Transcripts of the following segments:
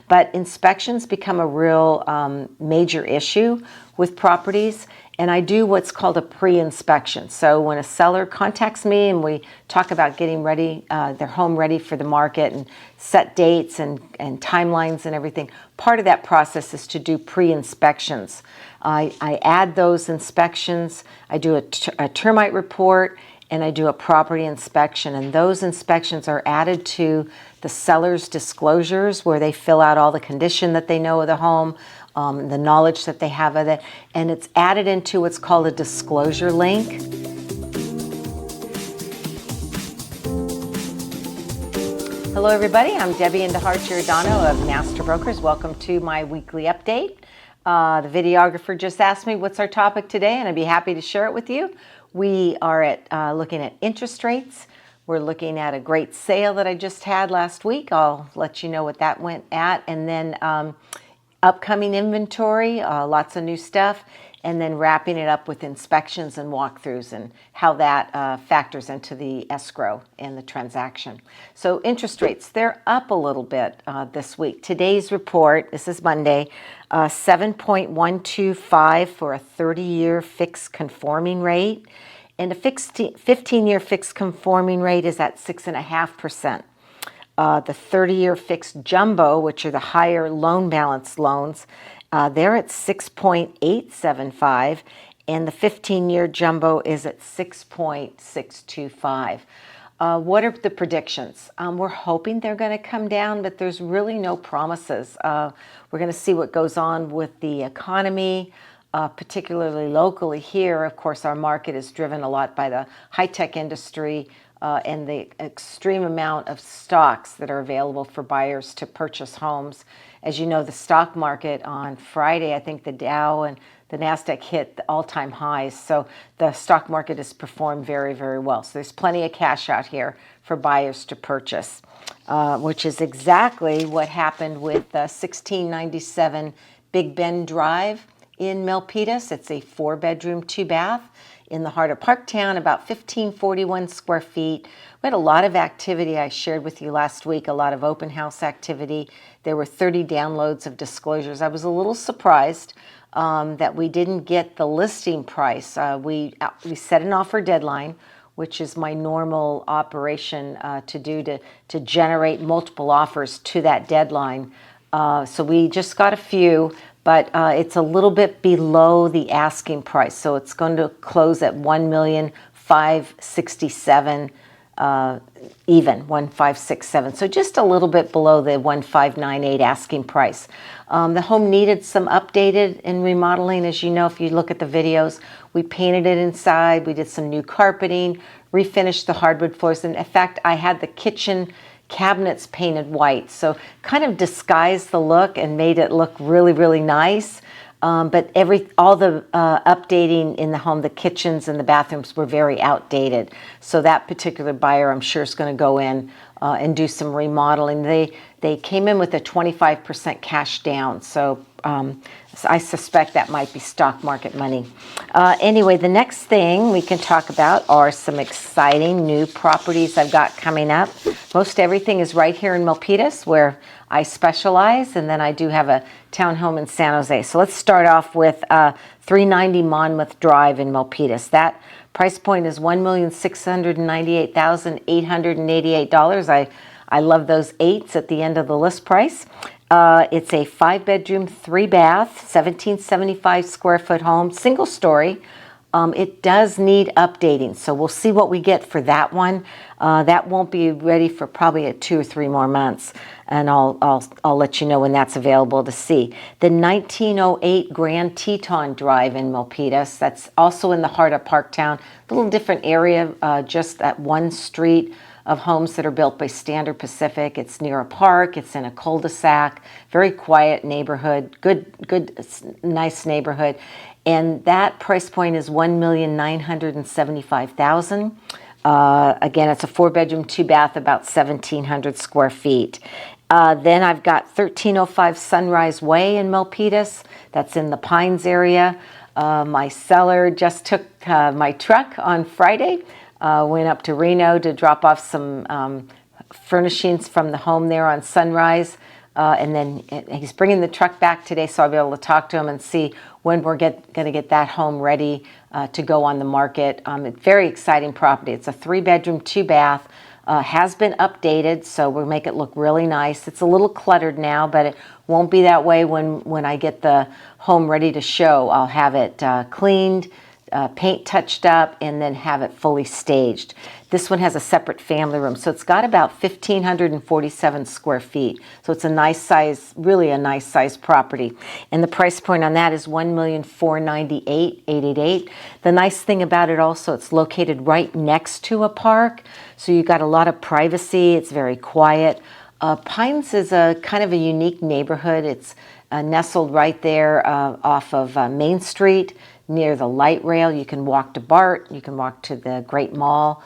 But inspections become a real major issue with properties. And I do what's called a pre-inspection. So when a seller contacts me and we talk about getting ready, their home ready for the market and set dates and timelines and everything, part of that process is to do pre-inspections. I add those inspections. I do a termite report and I do a property inspection. And those inspections are added to the seller's disclosures where they fill out all the condition that they know of the home, the knowledge that they have of it, and it's added into what's called a disclosure link. Hello everybody, I'm Debbie Indihar Giordano of Master Brokers. Welcome to my weekly update. The videographer just asked me what's our topic today, and I'd be happy to share it with you. We are looking at interest rates. We're looking at a great sale that I just had last week. I'll let you know what that went at, and then upcoming inventory, lots of new stuff, and then wrapping it up with inspections and walkthroughs and how that factors into the escrow and the transaction. So interest rates, they're up a little bit this week. Today's report, this is Monday, 7.125 for a 30-year fixed conforming rate, and a 15-year fixed conforming rate is at 6.5%. The 30-year fixed jumbo, which are the higher loan balance loans, they're at 6.875, and the 15-year jumbo is at 6.625. What are the predictions? We're hoping they're going to come down, but there's really no promises. We're going to see what goes on with the economy, particularly locally here. Of course, our market is driven a lot by the high-tech industry, and the extreme amount of stocks that are available for buyers to purchase homes. As you know, the stock market on Friday, I think the Dow and the NASDAQ hit the all-time highs. So the stock market has performed very, very well. So there's plenty of cash out here for buyers to purchase, which is exactly what happened with 1697 Big Bend Drive in Milpitas. It's a 4-bedroom, 2-bath. In the heart of Parktown, about 1,541 square feet. We had a lot of activity. I shared with you last week, a lot of open house activity. There were 30 downloads of disclosures. I was a little surprised that we didn't get the listing price. We set an offer deadline, which is my normal operation to generate multiple offers to that deadline. So we just got a few, but it's a little bit below the asking price. So it's going to close at $1,567,000 even, 1,567. So just a little bit below the 1,598 asking price. The home needed some updated and remodeling. As you know, if you look at the videos, we painted it inside. We did some new carpeting, refinished the hardwood floors. And in fact, I had the kitchen cabinets painted white, so kind of disguised the look and made it look really, really nice. But all the updating in the home, the kitchens and the bathrooms were very outdated. So that particular buyer, I'm sure, is going to go in and do some remodeling. They came in with a 25% cash down, so I suspect that might be stock market money. Anyway, the next thing we can talk about are some exciting new properties I've got coming up. Most everything is right here in Milpitas, where I specialize, and then I do have a townhome in San Jose. So let's start off with 390 Monmouth Drive in Milpitas. That price point is $1,698,888. I love those 8s at the end of the list price. It's a 5-bedroom, 3-bath, 1,775 square foot home, single story. It does need updating, so we'll see what we get for that one. That won't be ready for probably 2 or 3 more months, and I'll let you know when that's available to see. The 1908 Grand Teton Drive in Milpitas, that's also in the heart of Parktown, a little different area, just at one street of homes that are built by Standard Pacific. It's near a park. It's in a cul-de-sac. Very quiet neighborhood. Good, nice neighborhood. And that price point is $1,975,000. Again, it's a 4-bedroom, 2-bath, about 1,700 square feet. Then I've got 1305 Sunrise Way in Milpitas. That's in the Pines area. My seller just took my truck on Friday. Went up to Reno to drop off some furnishings from the home there on Sunrise. And then he's bringing the truck back today, so I'll be able to talk to him and see when we're going to get that home ready to go on the market. It's very exciting property. It's a 3-bedroom, 2-bath. Has been updated, so we'll make it look really nice. It's a little cluttered now, but it won't be that way when I get the home ready to show. I'll have it cleaned, paint touched up, and then have it fully staged. This one has a separate family room, so it's got about 1,547 square feet. So it's a nice size, really a nice size property. And the price point on that is $1,498,888. The nice thing about it also, it's located right next to a park, so you got a lot of privacy. It's very quiet. Pines is a kind of a unique neighborhood. It's nestled right there off of Main Street near the light rail. You can walk to BART, you can walk to the Great Mall.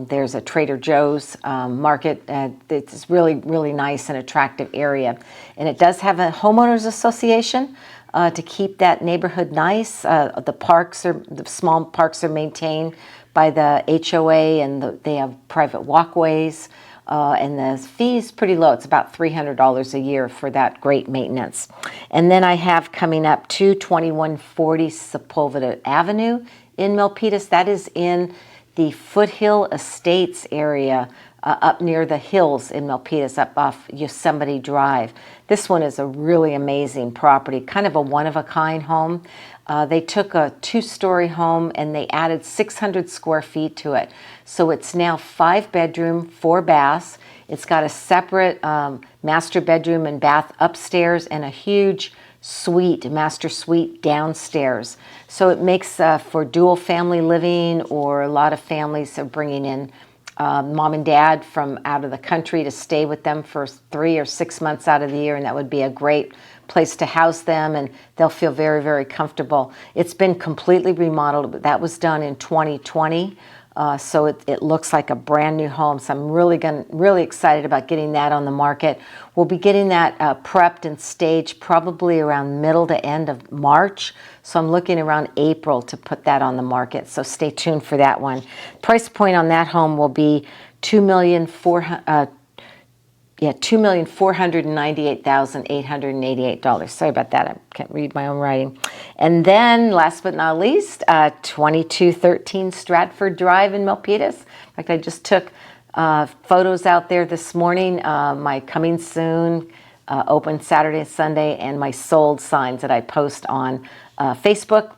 There's a Trader Joe's market. It's really, really nice and attractive area. And it does have a homeowners association to keep that neighborhood nice. The small parks are maintained by the HOA, and they have private walkways. And the fee is pretty low. It's about $300 a year for that great maintenance. And then I have coming up 2140 Sepulveda Avenue in Milpitas. That is in the Foothill Estates area up near the hills in Milpitas, up off Yosemite Drive. This one is a really amazing property, kind of a one-of-a-kind home. They took a 2-story home and they added 600 square feet to it. So it's now 5-bedroom, 4 baths. It's got a separate master bedroom and bath upstairs and a huge suite, master suite downstairs. So it makes for dual family living, or a lot of families are bringing in mom and dad from out of the country to stay with them for 3 or 6 months out of the year, and that would be a great place to house them, and they'll feel very, very comfortable. It's been completely remodeled, but that was done in 2020. So it looks like a brand new home. So I'm really excited about getting that on the market. We'll be getting that prepped and staged probably around middle to end of March. So I'm looking around April to put that on the market. So stay tuned for that one. Price point on that home will be $2,498,888. Sorry about that. I can't read my own writing. And then, last but not least, 2213 Stratford Drive in Milpitas. In fact, I just took photos out there this morning. My coming soon, open Saturday and Sunday, and my sold signs that I post on Facebook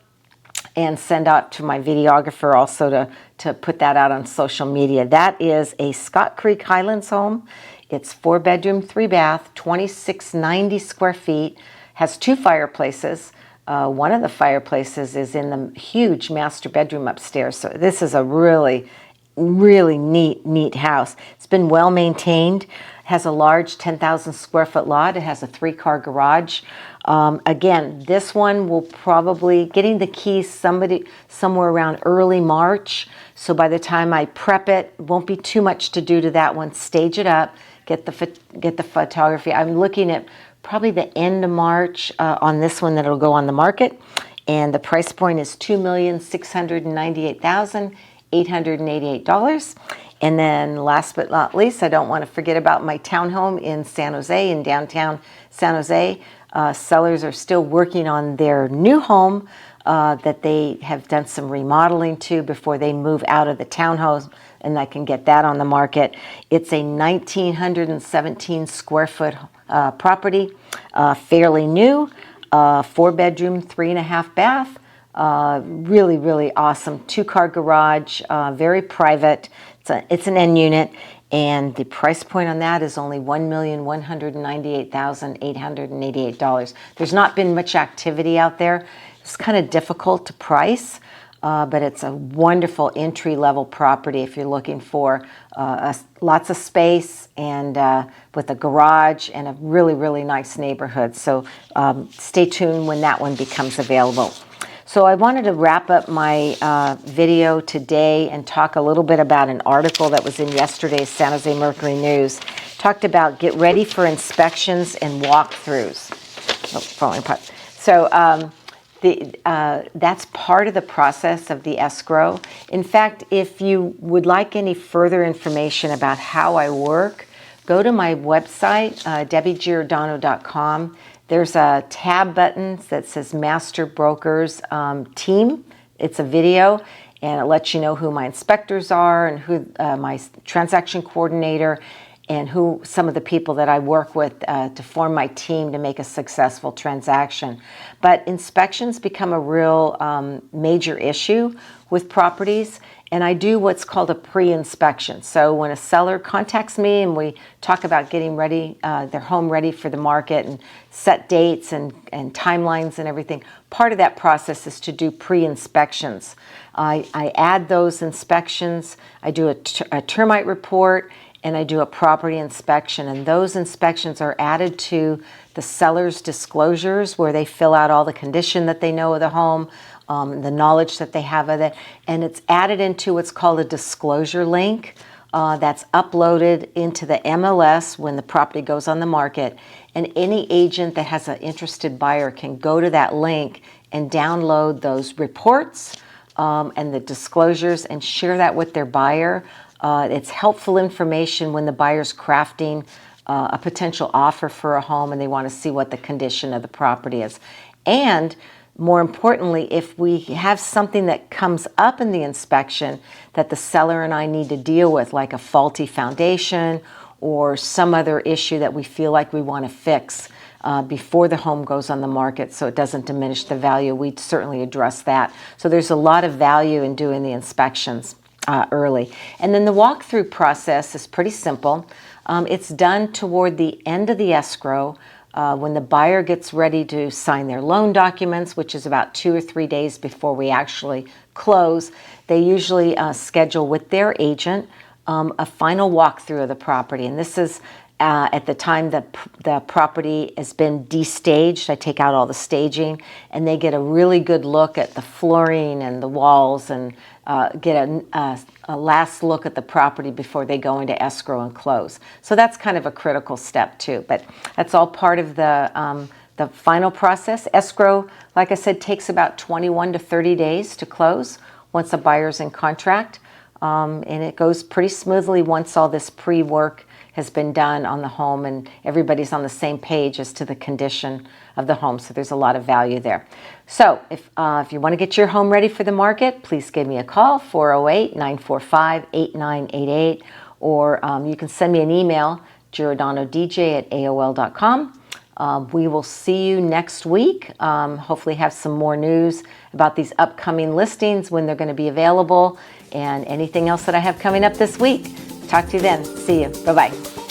and send out to my videographer also to put that out on social media. That is a Scott Creek Highlands home. It's 4-bedroom, 3-bath, 2,690 square feet, has 2 fireplaces. One of the fireplaces is in the huge master bedroom upstairs. So this is a really, really neat house. It's been well maintained. Has a large 10,000 square foot lot. It has a 3-car garage. Again, this one will probably, getting the keys somewhere around early March. So by the time I prep it, won't be too much to do to that one. Stage it up, get the photography. I'm looking at probably the end of March on this one that'll go on the market. And the price point is $2,698,888. And then last but not least, I don't want to forget about my townhome in San Jose, in downtown San Jose. Sellers are still working on their new home that they have done some remodeling to before they move out of the townhouse, and I can get that on the market. It's a 1,917 square foot property, fairly new, 4-bedroom, 3.5 bath. Really, really awesome 2-car garage, very private. It's an end unit, and the price point on that is only $1,198,888. There's not been much activity out there. It's kind of difficult to price, but it's a wonderful entry-level property if you're looking for lots of space and with a garage and a really, really nice neighborhood. So stay tuned when that one becomes available. So I wanted to wrap up my video today and talk a little bit about an article that was in yesterday's San Jose Mercury News. Talked about get ready for inspections and walkthroughs. Oh, falling apart. So that's part of the process of the escrow. In fact, if you would like any further information about how I work go to my website, debbiegiordano.com. There's a tab button that says Master Brokers Team. It's a video, and it lets you know who my inspectors are and who my transaction coordinator and who some of the people that I work with to form my team to make a successful transaction. But inspections become a real major issue with properties, and I do what's called a pre-inspection. So when a seller contacts me and we talk about getting ready, their home ready for the market and set dates and timelines and everything, part of that process is to do pre-inspections. I add those inspections, I do a termite report, and I do a property inspection, and those inspections are added to the seller's disclosures where they fill out all the condition that they know of the home, the knowledge that they have of it, and it's added into what's called a disclosure link that's uploaded into the MLS when the property goes on the market, and any agent that has an interested buyer can go to that link and download those reports and the disclosures and share that with their buyer. It's helpful information when the buyer's crafting a potential offer for a home and they want to see what the condition of the property is. And more importantly, if we have something that comes up in the inspection that the seller and I need to deal with, like a faulty foundation or some other issue that we feel like we want to fix before the home goes on the market so it doesn't diminish the value, we'd certainly address that. So there's a lot of value in doing the inspections early. And then the walkthrough process is pretty simple. It's done toward the end of the escrow when the buyer gets ready to sign their loan documents, which is about 2 or 3 days before we actually close. They usually schedule with their agent a final walkthrough of the property. And this is at the time that the property has been destaged. I take out all the staging, and they get a really good look at the flooring and the walls and get a last look at the property before they go into escrow and close. So that's kind of a critical step too, but that's all part of the final process. Escrow, like I said, takes about 21 to 30 days to close once a buyer's in contract, and it goes pretty smoothly once all this pre-work has been done on the home and everybody's on the same page as to the condition of the home. So there's a lot of value there. So if you want to get your home ready for the market, please give me a call, 408-945-8988, or you can send me an email, giordanodj@aol.com. We will see you next week. Hopefully have some more news about these upcoming listings, when they're going to be available, and anything else that I have coming up this week. Talk to you then. See you. Bye-bye.